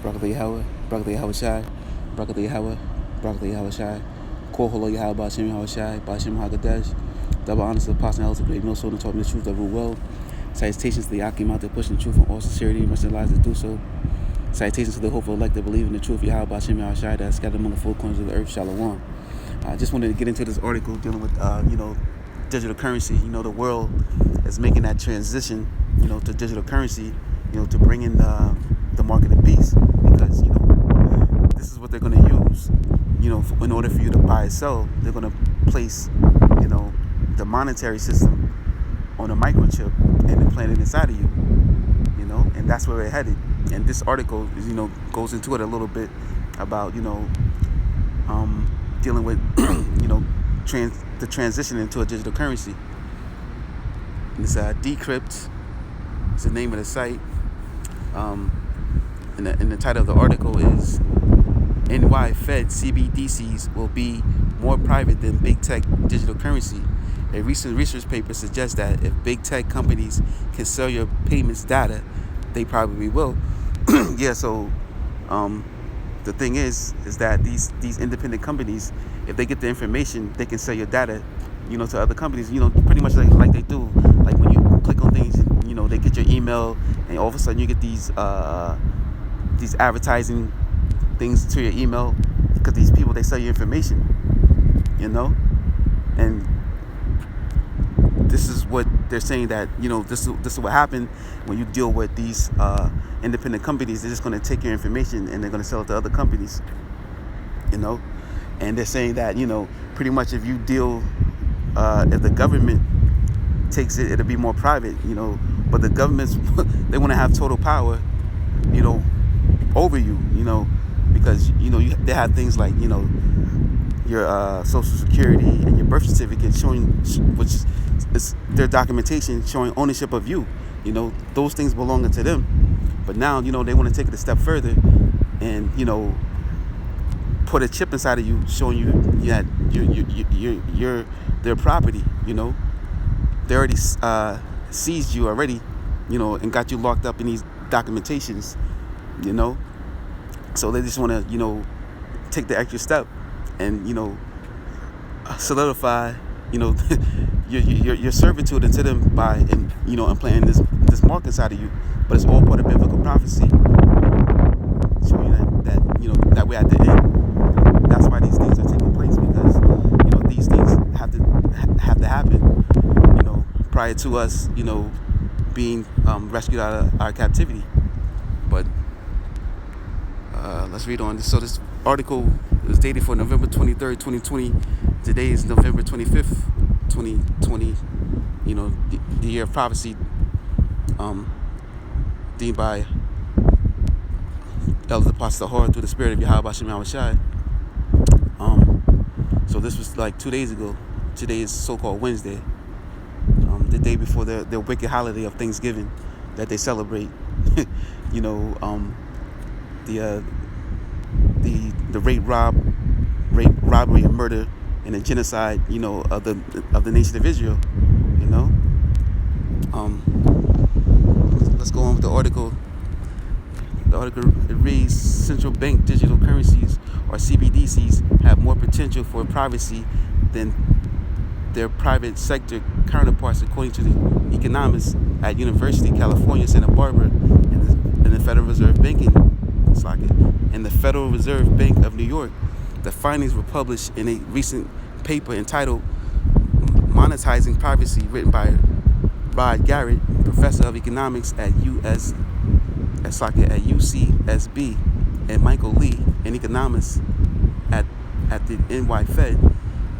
Broccoli Yahweh, Broccoli Yahweh Shai, Broccoli Yahweh, Broccoli Yahweh Shai, Koholo Yahweh Bashim Yahweh Shai, Bashim Hagadesh, double honors to the apostle and elders of great millstone and taught me the truth that rule well. Salutations to the Akim out there pushing the truth in all sincerity and risking lives to do so. Salutations to the hopeful elect that believe in the truth, Yahweh Bashim Yahweh Shai, that scattered among the four corners of the earth, Shalom. I just wanted to get into this article dealing with, digital currency. The world is making that transition, to digital currency, to bring in the market of beast, because this is what they're going to use, in order for you to buy and sell. They're going to place, the monetary system on a microchip and implant it inside of you, and that's where we're headed. And this article, goes into it a little bit about, dealing with, the transition into a digital currency. And it's Decrypt. It's the name of the site. And the title of the article is NY Fed CBDCs will be more private than big tech digital currency. A recent research paper suggests that if big tech companies can sell your payments data, they probably will. Yeah, so the thing is that these independent companies, if they get the information, they can sell your data, to other companies, pretty much like they do. Like when you click on things, they get your email, and all of a sudden you get these advertising things to your email, because these people, they sell you information, and this is what they're saying, that this is what happened when you deal with these independent companies. They're just going to take your information and they're going to sell it to other companies, and they're saying that pretty much if you deal, if the government takes it, it'll be more private, but the governments they want to have total power, over you, because they have things like your social security and your birth certificate showing, which is their documentation showing ownership of you. Those things belong to them. But now they want to take it a step further and put a chip inside of you showing you that you're their property. They already seized you already, and got you locked up in these documentations. So they just want to take the extra step and solidify your servitude into them by implanting this mark inside of you. But it's all part of biblical prophecy, showing that we're at the end. That's why these things are taking place, because these things have to happen prior to us being rescued out of our captivity. But let's read on. So this article is dated for November 23rd, 2020. Today is November 25th, 2020. The year of prophecy, deemed by Elder Apostle Hor through the spirit of Yahweh Bashim Yahweh Shai. So this was like 2 days ago. Today is so-called Wednesday, the day before their wicked holiday of Thanksgiving that they celebrate. The rape, robbery, and murder, and the genocide, of the nation of Israel. Let's go on with the article. The article, it reads: central bank digital currencies, or CBDCs, have more potential for privacy than their private sector counterparts, according to the economists at University of California, Santa Barbara, and the Federal Reserve Banking. And the Federal Reserve Bank of New York. The findings were published in a recent paper entitled "Monetizing Privacy," written by Rod Garrett, professor of economics at UCSB, and Michael Lee, an economist at the NY Fed.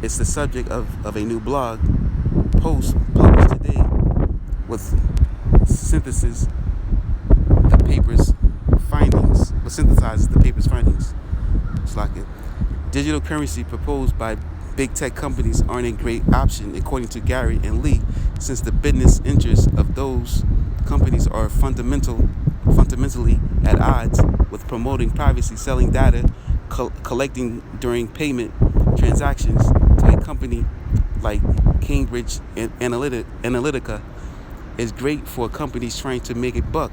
It's the subject of a new blog post published today, with synthesizes the paper's findings. Digital currency proposed by big tech companies aren't a great option, according to Gary and Lee, since the business interests of those companies are fundamentally at odds with promoting privacy. Selling data collecting during payment transactions to a company like Cambridge Analytica is great for companies trying to make a buck,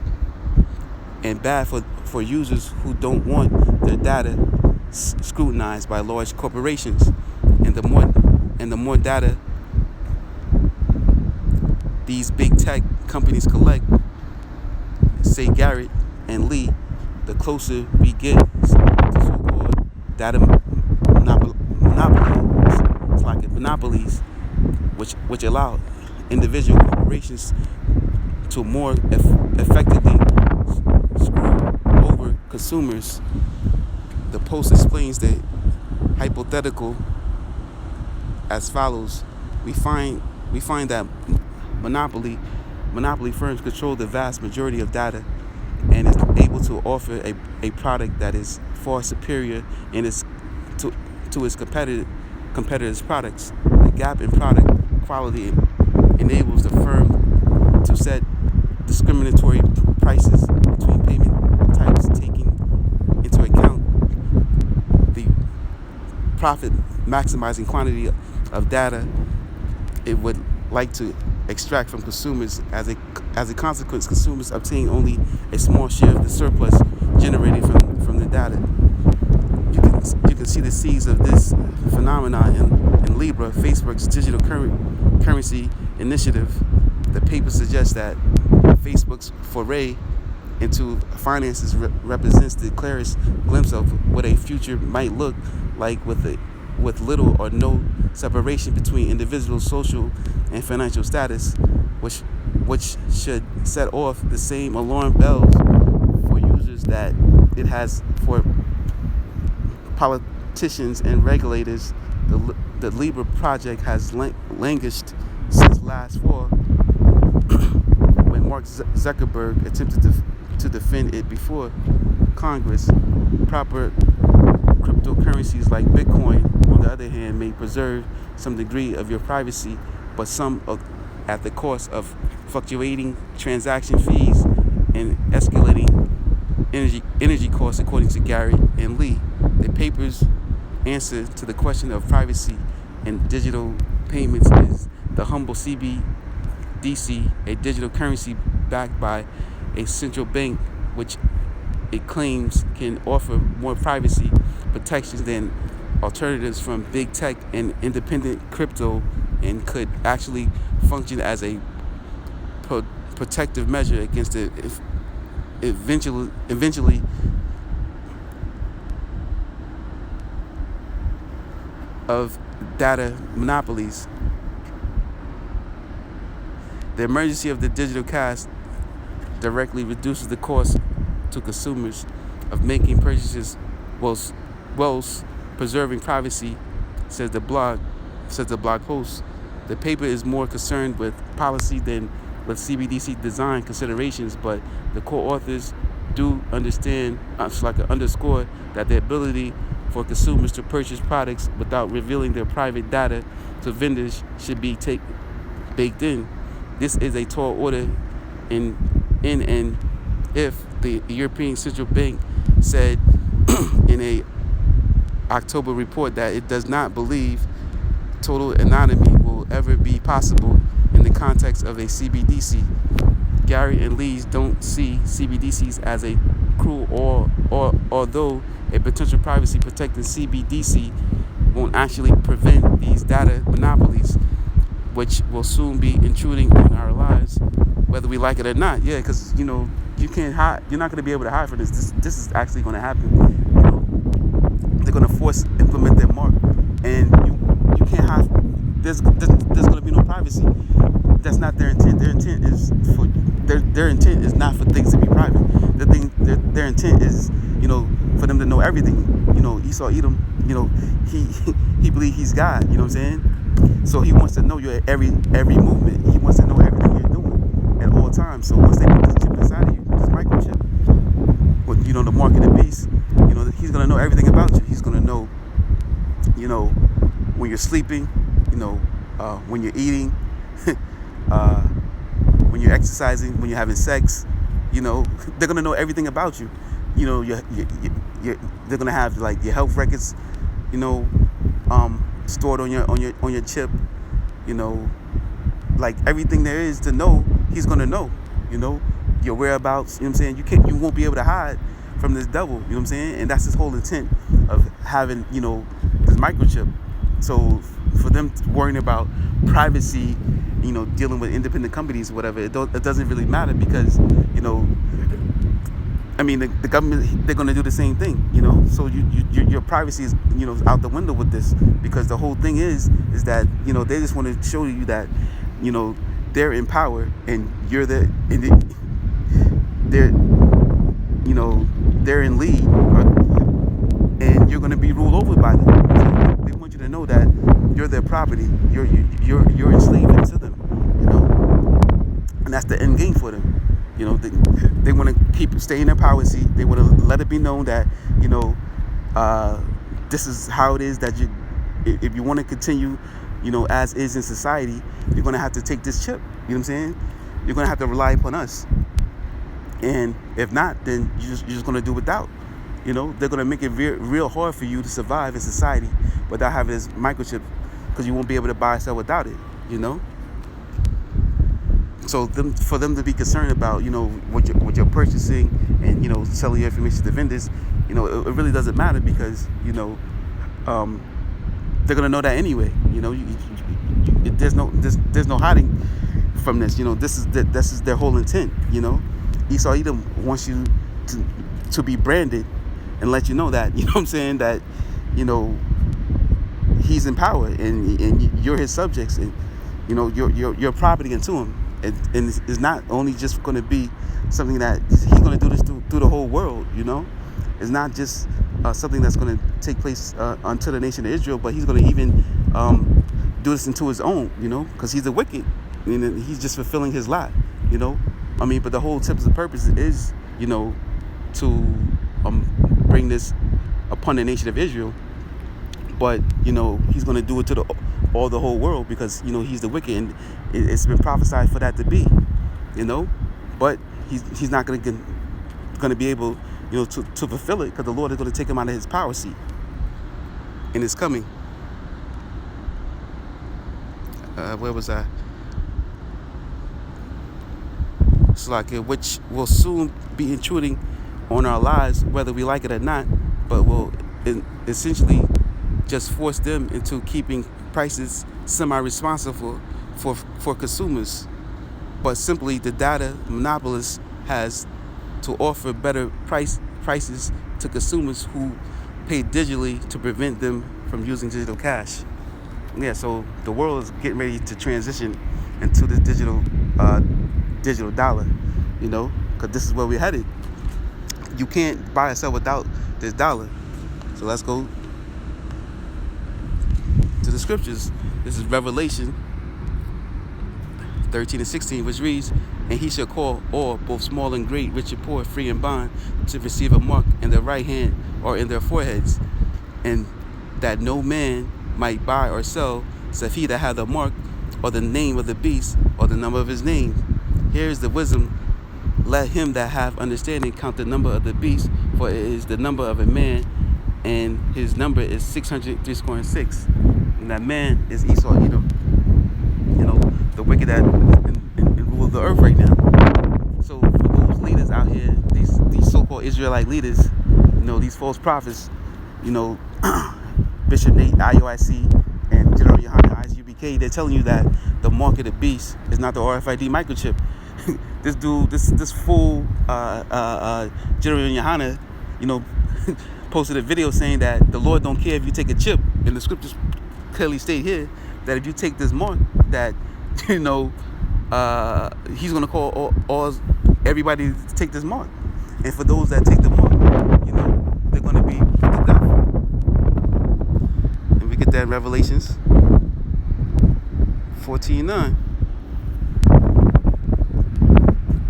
and bad for users who don't want their data scrutinized by large corporations. And the more data these big tech companies collect, say Garrett and Lee, the closer we get to so-called data monopolies, it's like monopolies, which allow individual corporations to more effectively screw over consumers. The Post explains the hypothetical as follows: We find that monopoly firms control the vast majority of data and is able to offer a product that is far superior in its to its competitors' products. The gap in product quality enables the firm to set discriminatory prices between payment types, taking into account the profit maximizing quantity of data it would like to extract from consumers. As a consequence, consumers obtain only a small share of the surplus generated from the data. You can see the seeds of this phenomenon in Libra, Facebook's digital currency initiative. The paper suggests that Facebook's foray into finances represents the clearest glimpse of what a future might look like with little or no separation between individual social and financial status, which should set off the same alarm bells for users that it has for politicians and regulators. The Libra project has languished since last fall when Mark Zuckerberg attempted to defend it before Congress. Proper cryptocurrencies like Bitcoin, on the other hand, may preserve some degree of your privacy, but some at the cost of fluctuating transaction fees and escalating energy costs, according to Garrett and Lee. The paper's answer to the question of privacy and digital payments is the humble CBDC, a digital currency backed by a central bank, which it claims can offer more privacy protections than alternatives from big tech and independent crypto, and could actually function as a protective measure against the eventually of data monopolies. The emergency of the digital cash directly reduces the cost to consumers of making purchases whilst preserving privacy, says the blog post. The paper is more concerned with policy than with CBDC design considerations, but the co-authors do underscore that the ability for consumers to purchase products without revealing their private data to vendors should be baked in. This is a tall order and if the European Central Bank said in a October report that it does not believe total anonymity will ever be possible in the context of a CBDC. Gary and Lees don't see CBDCs as a cruel or although a potential privacy protecting CBDC won't actually prevent these data monopolies, which will soon be intruding on our lives, whether we like it or not. Yeah, because you can't hide. You're not going to be able to hide from this. This is actually going to happen. They're going to implement their mark, and you can't hide. There's going to be no privacy. That's not their intent. Their intent is for their intent is not for things to be private. Their intent is for them to know everything. Esau Edom. He believes he's God. You know what I'm saying? So he wants to know your every movement. He wants to know everything you're doing at all times. So once they put this chip inside of you, this microchip, with the mark of the beast, he's gonna know everything about you. He's gonna know, when you're sleeping, when you're eating, when you're exercising, when you're having sex. They're gonna know everything about you. They're gonna have like your health records, stored on your chip. Like everything there is to know, he's gonna know. your whereabouts. You know what I'm saying? You won't be able to hide from this devil. You know what I'm saying? And that's his whole intent of having, this microchip. So for them worrying about privacy, dealing with independent companies, whatever, it doesn't really matter because, the government, they're going to do the same thing, so your privacy is, out the window with this, because the whole thing is that, they just want to show you that, they're in power and you're they're in lead, and you're going to be ruled over by them. They want you to know that you're their property, you're enslaved to them, and that's the end game for them. They want to keep staying in their power seat. They want to let it be known that, this is how it is, that if you want to continue, as is in society, you're going to have to take this chip. You know what I'm saying? You're going to have to rely upon us. And if not, then you're just going to do without. They're going to make it real hard for you to survive in society without having this microchip, because you won't be able to buy or sell without it, So for them to be concerned about, what you're purchasing and, selling your information to vendors, it really doesn't matter, because, they're going to know that anyway. There's no hiding from this. This is their whole intent. Esau Edom wants you to be branded and let you know that, what I'm saying, that, he's in power and you're his subjects, and, you're property into him. And it's not only just going to be something that he's going to do this through the whole world, It's not just something that's going to take place unto the nation of Israel, but he's going to even do this into his own, because he's the wicked. He's just fulfilling his lot, But the whole tip of the purpose is, to bring this upon the nation of Israel. But, he's going to do it to the whole world, because, he's the wicked, and it's been prophesied for that to be, But he's not going to be able, to fulfill it, because the Lord is going to take him out of his power seat. And it's coming. Where was I? Which will soon be intruding on our lives, whether we like it or not, but will essentially just force them into keeping prices semi-responsible for consumers. But simply the data monopolist has to offer better prices to consumers who pay digitally to prevent them from using digital cash. Yeah, so the world is getting ready to transition into this digital dollar, because this is where we're headed. You can't buy or sell without this dollar. So let's go to the scriptures. This is Revelation 13:16, which reads, "And he shall call all, both small and great, rich and poor, free and bond, to receive a mark in their right hand or in their foreheads, and that no man might buy or sell, save he that hath the mark, or the name of the beast, or the number of his name. Here is the wisdom. Let him that hath understanding count the number of the beast, for it is the number of a man, and his number is 666. And that man is Esau Edom, the wicked that rule the earth right now. So for those leaders out here, these so-called Israelite leaders, these false prophets, Bishop Nate, IOIC, and General Yohana, ISUBK, they're telling you that the mark of the beast is not the RFID microchip. This fool, General Yohana, posted a video saying that the Lord don't care if you take a chip, and the scriptures clearly state here that if you take this mark, that he's going to call everybody to take this mark, and for those that take the mark, they're going to be put to death. And we get that in Revelations 14:9.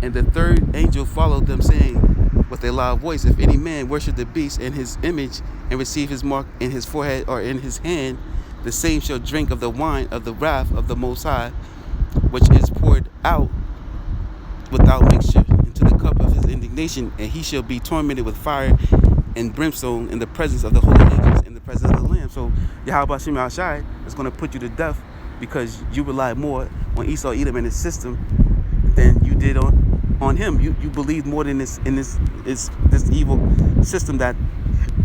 And the third angel followed them, saying with a loud voice, if any man worship the beast and his image, and receive his mark in his forehead or in his hand, the same shall drink of the wine of the wrath of the Most High, which is poured out without mixture into the cup of his indignation, and he shall be tormented with fire and brimstone in the presence of the holy angels, in the presence of the Lamb. So Yahweh Shem Shai is going to put you to death because you rely more on Esau Edom and his system than you did on on him. You believe more than this in this evil system that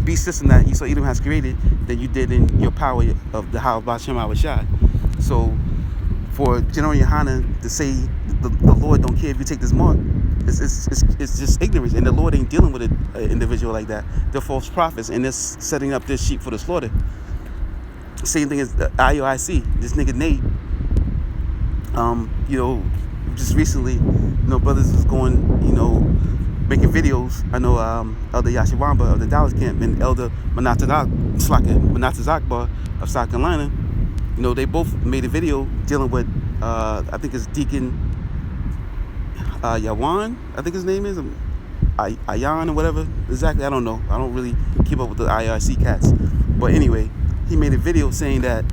beast system that Esau Edom has created than you did in your power of the How Bashem Awashai. So for General Yohana to say the Lord don't care if you take this mark, it's just ignorance, and the Lord ain't dealing with an individual like that. They're false prophets, and they're setting up their sheep for the slaughter. Same thing as the IOIC. This nigga Nate, just recently, brothers was going, making videos. I know Elder Yashawamba of the Dallas camp and Elder Manataz Akbar of South Carolina, they both made a video dealing with, I think it's Deacon Yawan, I think his name is, Ayan or whatever, exactly, I don't know. I don't really keep up with the IRC cats. But anyway, he made a video saying that,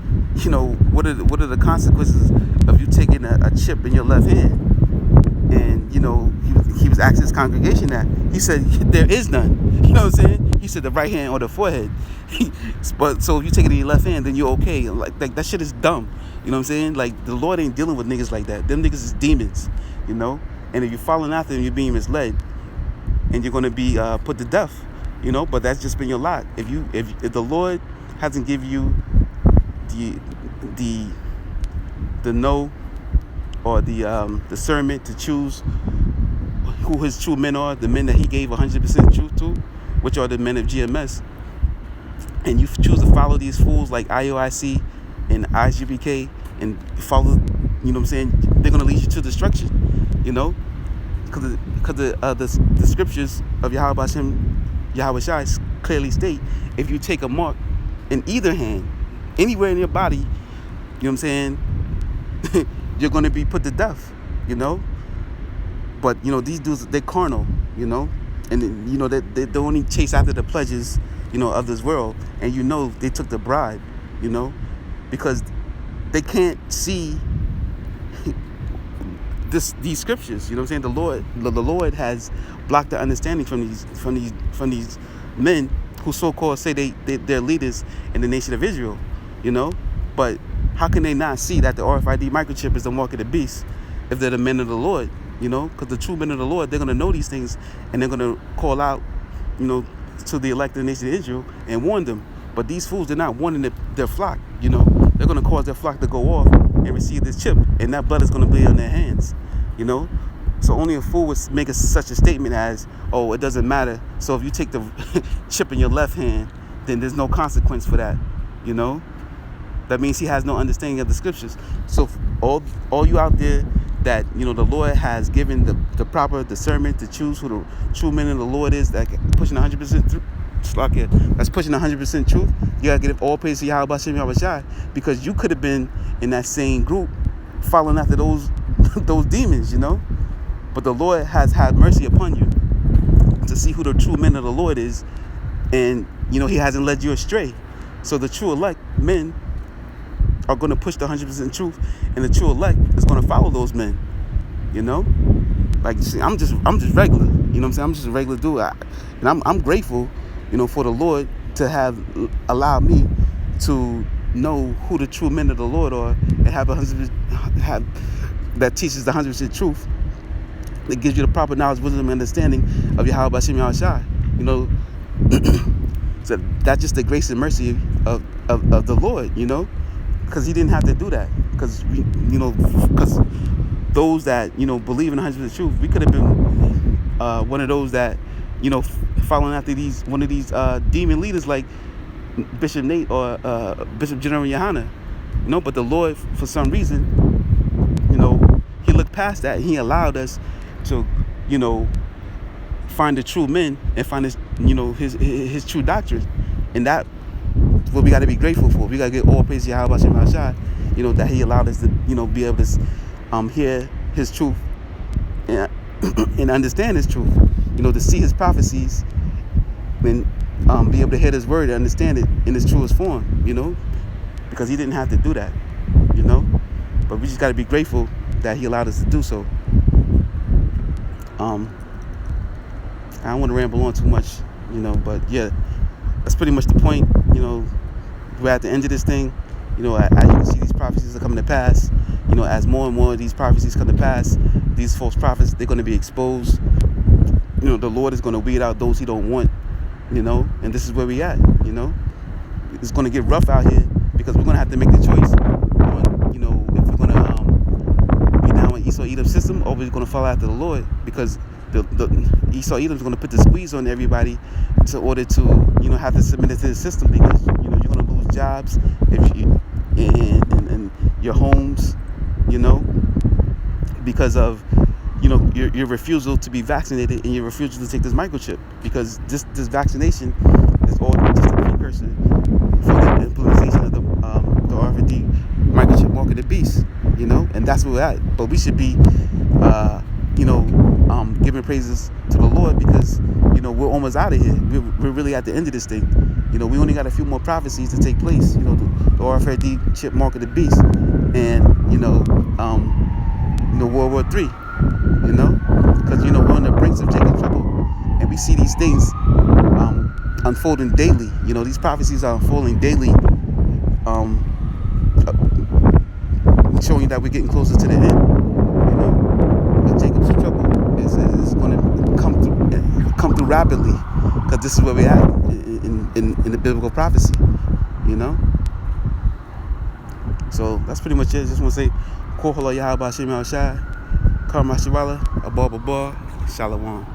what are the consequences of you taking a chip in your left hand? And, he was asking his congregation that. He said, there is none. You know what I'm saying? He said the right hand or the forehead. But so if you take it in your left hand, then you're okay. Like that shit is dumb. You know what I'm saying? Like, the Lord ain't dealing with niggas like that. Them niggas is demons, And if you're following after them, you're being misled. And you're going to be put to death, But that's just been your lot. If the Lord hasn't given you the know or the discernment to choose who his true men are, the men that he gave 100% truth to, which are the men of GMS, and you choose to follow these fools like IOIC and IGBK and follow, they're going to lead you to destruction, because the scriptures of Yahweh Shai clearly state, if you take a mark in either hand, anywhere in your body, you're going to be put to death, But, these dudes, they're carnal, and, they only chase after the pleasures, of this world. And, they took the bribe, because they can't see these scriptures, The Lord has blocked the understanding from these men who so-called say they're leaders in the nation of Israel, But how can they not see that the RFID microchip is the mark of the beast if they're the men of the Lord, Because the true men of the Lord, they're going to know these things, and they're going to call out, to the elected nation of Israel and warn them. But these fools, they're not warning their flock, They're going to cause their flock to go off and receive this chip, and that blood is going to be on their hands, So only a fool would make such a statement as, oh, it doesn't matter. So if you take the chip in your left hand, then there's no consequence for that, That means he has no understanding of the scriptures. So all you out there that, the Lord has given the proper discernment to choose who the true men of the Lord is, that pushing 100% through, that's pushing 100% truth, you gotta give all praise to Yahweh Shem Yahushai, because you could have been in that same group following after those demons, But the Lord has had mercy upon you to see who the true men of the Lord is, and he hasn't led you astray. So the true elect men are going to push the 100% truth, and the true elect is going to follow those men. Like, see, I'm just regular. I'm just a regular dude, and I'm grateful, for the Lord to have allowed me to know who the true men of the Lord are, and have that teaches the 100% truth. That gives you the proper knowledge, wisdom, and understanding of Yahweh Bashem Yahushai. So that's just the grace and mercy of the Lord, because he didn't have to do that. Because because those that believe in the 100% truth, we could have been one of those that following after one of these demon leaders like Bishop Nate or Bishop General Yohana, But the Lord, for some reason, he looked past that, and he allowed us to, find the true men and find his true doctrine, and that what we got to be grateful for. We got to give all praise to Yahweh Shem Hashai, that he allowed us to, be able to hear his truth and understand his truth, to see his prophecies and be able to hear his word and understand it in its truest form, because he didn't have to do that, but we just got to be grateful that he allowed us to do so. I don't want to ramble on too much, but yeah, that's pretty much the point. We're at the end of this thing. As you can see, these prophecies are coming to pass. As more and more of these prophecies come to pass, these false prophets, they're going to be exposed. The Lord is going to weed out those he don't want, and this is where we at. It's going to get rough out here because we're going to have to make the choice on, if we're going to be down with Esau Edom's system, or we're going to follow after the Lord, because the Esau Edom's going to put the squeeze on everybody in order to have to submit it to the system, because you're going to lose jobs if you and your homes, because of your refusal to be vaccinated and your refusal to take this microchip, because this vaccination is all just a precursor for the implementation of the RFID microchip mark of the beast, and that's where we're at. But we should be giving praises to the Lord, because we're almost out of here. We're really at the end of this thing. We only got a few more prophecies to take place. The RFID chip mark of the beast, and World War III. Because we're on the brinks of Jacob's trouble, and we see these things unfolding daily. These prophecies are unfolding daily, showing that we're getting closer to the end. But Jacob's trouble is going to come through rapidly, because this is where we're at in the biblical prophecy. So that's pretty much it. Just want to say, Koholo Yahaba Shem Shai, Karma Shiwala, Abba Shalom.